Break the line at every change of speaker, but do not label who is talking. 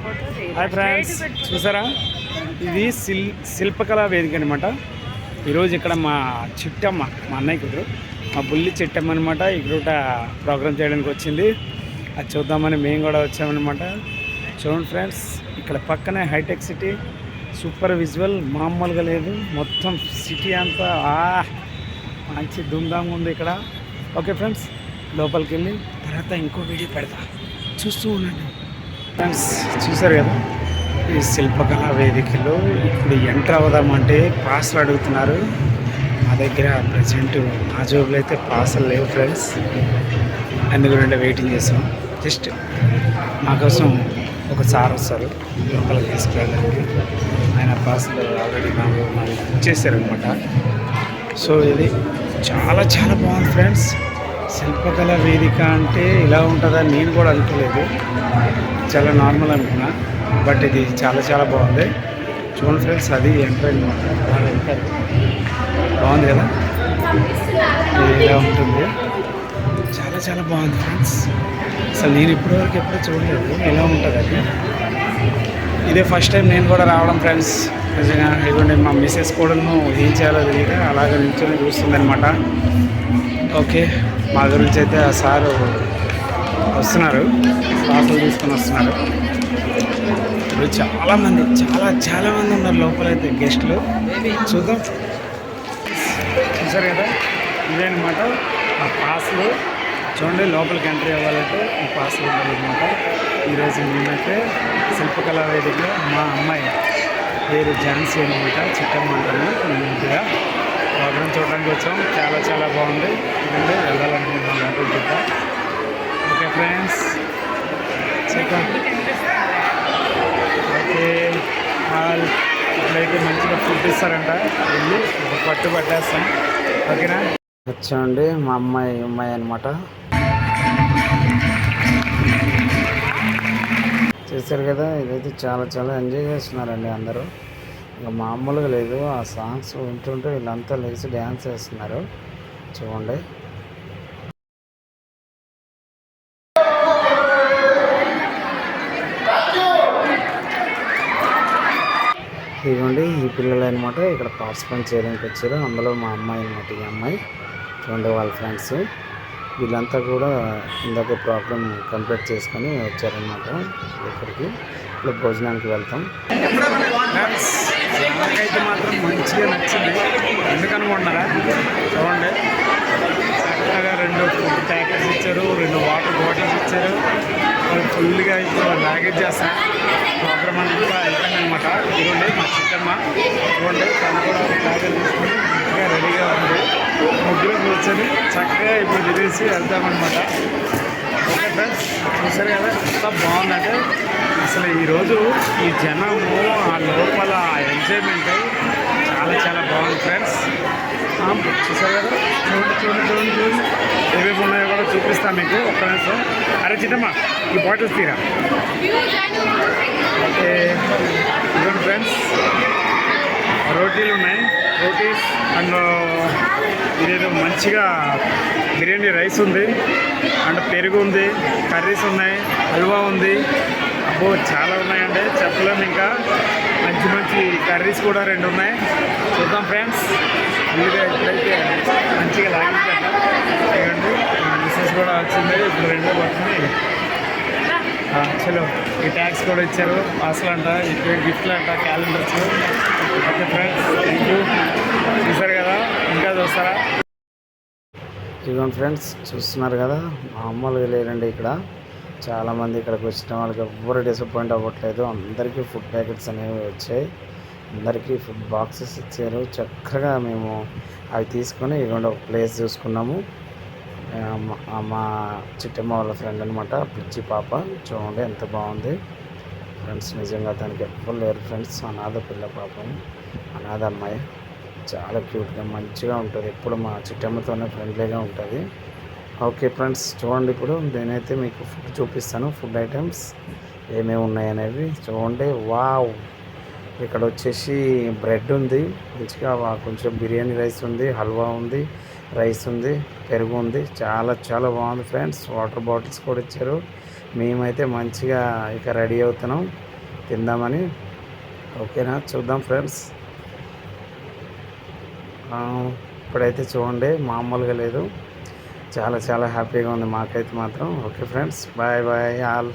Hi friends, చూసారా ఇది శిల్పకళా వేదిక అనమాట. ఈరోజు ఇక్కడ మా చిట్టమ్మ, మా అన్నయ్య కుదురు, మా బుల్లి చిట్టమ్మ అనమాట. ఇక్కడ ప్రోగ్రామ్ చేయడానికి వచ్చింది. అది చూద్దామని మేము కూడా వచ్చామన్నమాట. చూడండి ఫ్రెండ్స్, ఇక్కడ పక్కనే హైటెక్ సిటీ, సూపర్ విజువల్ మామూలుగా లేదు. మొత్తం సిటీ అంతా మంచి ధూమ్ధామ్ ఉంది ఇక్కడ. ఓకే ఫ్రెండ్స్, లోపలికి వెళ్ళి తర్వాత ఇంకో వీడియో పెడతా, చూస్తూ ఉండండి. ఫ్రెండ్స్ చూసారు కదా, ఈ శిల్పకళా వేదికలో ఇప్పుడు ఎంటర్ అవుదామంటే పాస్లు అడుగుతున్నారు. మా దగ్గర ప్రజెంట్ మా జోబులు అయితే పాసులు లేవు ఫ్రెండ్స్, అందుకని వెయిటింగ్ చేస్తాం. జస్ట్ మా కోసం ఒక సార్ వస్తారు లోపలికి తీసుకెళ్ళడానికి. ఆయన పాసులు ఆల్రెడీ నాకు ఇచ్చేసారనమాట. సో ఇది చాలా చాలా బాగుంది ఫ్రెండ్స్. శిల్పకళా వేదిక అంటే ఇలా ఉంటుందని నేను కూడా అనుకోలేదు, చాలా నార్మల్ అనుకున్నా. బట్ ఇది చాలా చాలా బాగుంది. చూడండి ఫ్రెండ్స్, అది ఎంటర్ అనమాట. బాగుంది కదా, ఇలా ఉంటుంది. చాలా చాలా బాగుంది ఫ్రెండ్స్. అసలు నేను ఇప్పటివరకు ఎప్పుడూ చూడలేదు ఎలా ఉంటుంది అది. ఇదే ఫస్ట్ టైం నేను కూడా రావడం ఫ్రెండ్స్. నిజంగా ఇదిగోండి, మా మిస్సెస్ కూడా ఏం చేయాలో తెలియక అలాగే నిల్చొని చూస్తుంది అనమాట. ఓకే, మా గురించి అయితే ఆ సారు వస్తున్నారు, పాటలు తీసుకొని వస్తున్నారు. ఇప్పుడు చాలామంది ఉన్నారు లోపలైతే గెస్టులు. చూద్దాం. చూసారు కదా, ఇదే అనమాట ఆ పాసులు. చూడండి, లోపలికి ఎంట్రీ అవ్వాలంటే ఈ పాసులు ఉండాలన్నమాట. ఈరోజు మేమైతే శిల్పకళా వేదికలో మా అమ్మాయి పేరు ఝాన్సీ అనమాట, చిట్టమ్మ అంటాను. ఇంటిగా ప్రోగ్రామ్ చూడడానికి వచ్చాం. చాలా చాలా బాగుంది. ఎందుకంటే వెళ్ళాలనుకుంటున్నాం లోపల చూద్దాం. Okay friends, okay hall. ఇప్పుడైతే మంచిగా ఫుడ్ ఇస్తారంట, వెళ్ళి ఒక పట్టు పట్టేస్తాం. ఓకేనా, వచ్చామండి. మా అమ్మాయి అనమాట. చూసారు కదా, ఇదైతే చాలా చాలా ఎంజాయ్ చేస్తున్నారండి అందరూ. ఇంకా మామూలుగా లేదు. ఆ సాంగ్స్ వింటుంటే వీళ్ళంతా లేచి డ్యాన్స్ చేస్తున్నారు. చూడండి, ఇదిగోండి ఈ పిల్లలు అనమాట ఇక్కడ పార్టిసిపేట్ చేయడానికి వచ్చారు. అందులో మా అమ్మాయి అనమాట. ఈ అమ్మాయి చూడండి, వాళ్ళ ఫ్రెండ్స్ వీళ్ళంతా కూడా ఇందాక ప్రోగ్రామ్ కంప్లీట్ చేసుకొని వచ్చారనమాట. ఇక్కడికి ఇప్పుడు భోజనానికి వెళ్తాం. నాకైతే మాత్రం మంచిగా నచ్చింది. ఎందుకనుకుంటున్నారా, చూడండి చక్కగా 2 ఫుడ్ ప్యాకెట్స్ ఇచ్చారు, 2 వాటర్ బాటిల్స్ ఇచ్చారు. వాళ్ళు ఫుల్గా ఇప్పుడు బ్యాగేజ్ చేస్తారు. ప్రోగ్రామ్ అంతా అయిపోయింది అనమాట. ఇదిగోండి మా చిట్టమ్మ, చూడండి తను కూడా బ్యాగేజ్ తీసుకొని ఇంకా రెడీగా ఉంది. ముగ్గురు కూర్చొని చక్కగా ఇప్పుడు తిరిగేసి వెళ్తామన్నమాట. ఓకే ఫ్రెండ్స్, చూసారు కదా ఎంత బాగుందంటే అసలు ఈరోజు ఈ జనము ఆ లోపల ఎంజాయ్మెంట్ చాలా చాలా బాగుంది ఫ్రెండ్స్. చూసారు కదా, చూడండి ఏమేమి ఉన్నాయో కూడా చూపిస్తాను మీకు. ఒక్క నిమిషం. అరే చిట్టమ్మ, ఈ బాటిల్స్ తీరా. ఓకే, ఇదిగోండి ఫ్రెండ్స్, రోటీలు ఉన్నాయి, రోటీస్ అండ్ ఇదేదో మంచిగా బిర్యానీ రైస్ ఉంది, అండ్ పెరుగు ఉంది, కర్రీస్ ఉన్నాయి, హల్వా ఉంది. అబ్బో చాలా ఉన్నాయండి, చెప్పలేము. ఇంకా మంచి మంచి కర్రీస్ కూడా 2 ఉన్నాయి. చూద్దాం ఫ్రెండ్స్. వీడియో ఎప్పుడైతే మంచిగా లాగించేద్దాం. ఇవ్వండి, మిస్సెస్ కూడా వచ్చింది. ఇప్పుడు 2 పడుతుంది. చలో, ఈ ట్యాక్స్ కూడా ఇచ్చారు, పాసులు అంట, ఇప్పుడు గిఫ్ట్లు అంట, calendars. Okay friends, thank you. చూసారు కదా, ఇంకా చూస్తారా? ఇదిగోండి ఫ్రెండ్స్, చూస్తున్నారు కదా, మామూలుగా లేరండి ఇక్కడ. చాలామంది ఇక్కడికి వచ్చిన వాళ్ళకి ఎవ్వరు డిసప్పాయింట్ అవ్వట్లేదు. అందరికీ ఫుడ్ ప్యాకెట్స్ అనేవి వచ్చాయి, అందరికీ ఫుడ్ బాక్సెస్ ఇచ్చారు. చక్కగా మేము అవి తీసుకొని ఇదిగోండి ఒక ప్లేస్ చూసుకున్నాము. మా చిట్టమ్మ వాళ్ళ ఫ్రెండ్ అనమాట, పిచ్చి పాప. చూడండి ఎంత బాగుంది ఫ్రెండ్స్. నిజంగా దానికి ఎవ్వరు లేరు ఫ్రెండ్స్. అనాథ పిల్ల పాపం, అనాథ అమ్మాయి. చాలా క్యూట్గా మంచిగా ఉంటుంది. ఎప్పుడు మా చిట్టమ్మతోనే ఫ్రెండ్లీగా ఉంటుంది. ఓకే ఫ్రెండ్స్, చూడండి ఇప్పుడు నేనైతే మీకు ఫుడ్ చూపిస్తాను. ఫుడ్ ఐటమ్స్ ఏమేమి ఉన్నాయనేవి చూడండి. వావ్, ఇక్కడ వచ్చేసి బ్రెడ్ ఉంది, మంచిగా కొంచెం బిర్యానీ రైస్ ఉంది, హల్వా ఉంది, రైస్ ఉంది, పెరుగు ఉంది. చాలా చాలా బాగుంది ఫ్రెండ్స్. వాటర్ బాటిల్స్ కూడా ఇచ్చారు. మేమైతే మంచిగా ఇక రెడీ అవుతున్నాం. తిందామని. ఓకేనా, చూద్దాం ఫ్రెండ్స్. ఇప్పుడైతే చూడండి మామూలుగా లేదు, చాలా చాలా హ్యాపీగా ఉంది మాకైతే మాత్రం. Okay friends, bye bye all.